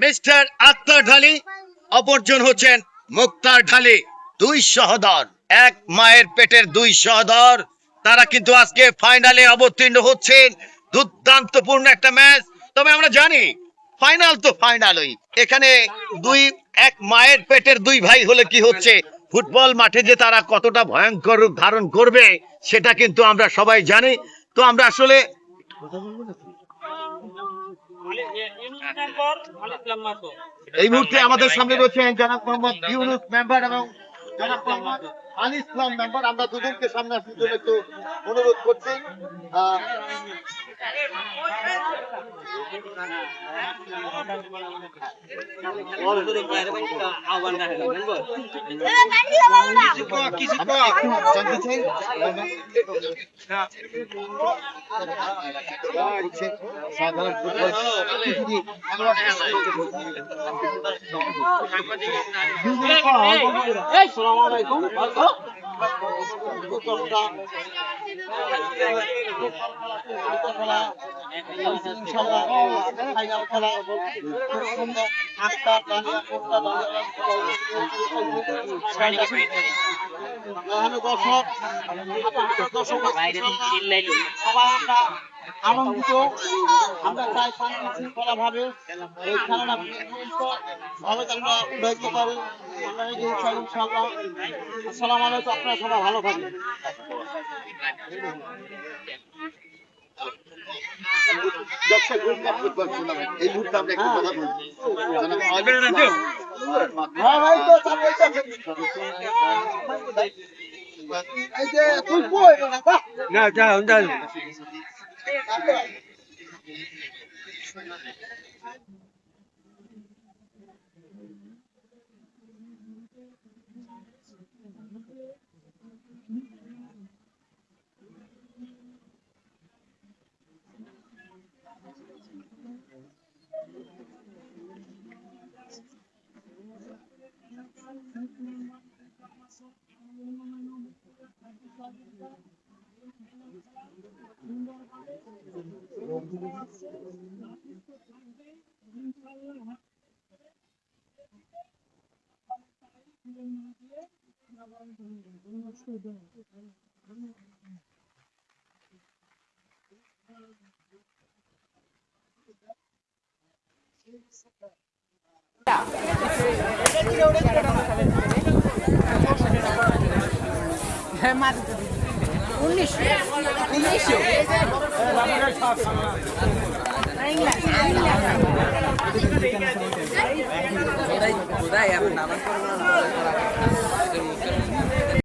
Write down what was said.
Mister Akter ঢালি, অপরজন হচ্ছেন মুক্তার ঢালি। দুই সহোদর, এক মায়ের পেটের দুই সহোদর, তারা কিন্তু আজকে ফাইনালে অবতীর্ণ হচ্ছেন। দুর্দান্তপূর্ণ একটা ম্যাচ। তবে আমরা জানি ফাইনাল তো ফাইনালই। এখানে এক মায়ের পেটের দুই ভাই হলে কি হচ্ছে, ফুটবল মাঠে যে তারা কতটা ভয়ঙ্কর রূপ ধারণ করবে সেটা কিন্তু আমরা সবাই জানি। তো আমরা আসলে এই মুহূর্তে আমাদের সামনে রয়েছেন জনাব মোহাম্মদ ইউনুস মেম্বার এবং জনাব মোহাম্মদ আলী ইসলাম মেম্বার। আমরা দুজনকে সামনে আসার জন্য একটু অনুরোধ করছি। আনন্দিত, আমরা চাই শান্তি শৃঙ্খলা ভাবে এই খেলাটা ভাবে আমরা উঠাইতে পারি। আমরা ইনশাআল্লাহ। আসসালামু আলাইকুম, আপনারা সবাই ভালো থাকবেন। এই মুহূর্তে আমরা একটু কথা বলছি। Udah ya, naman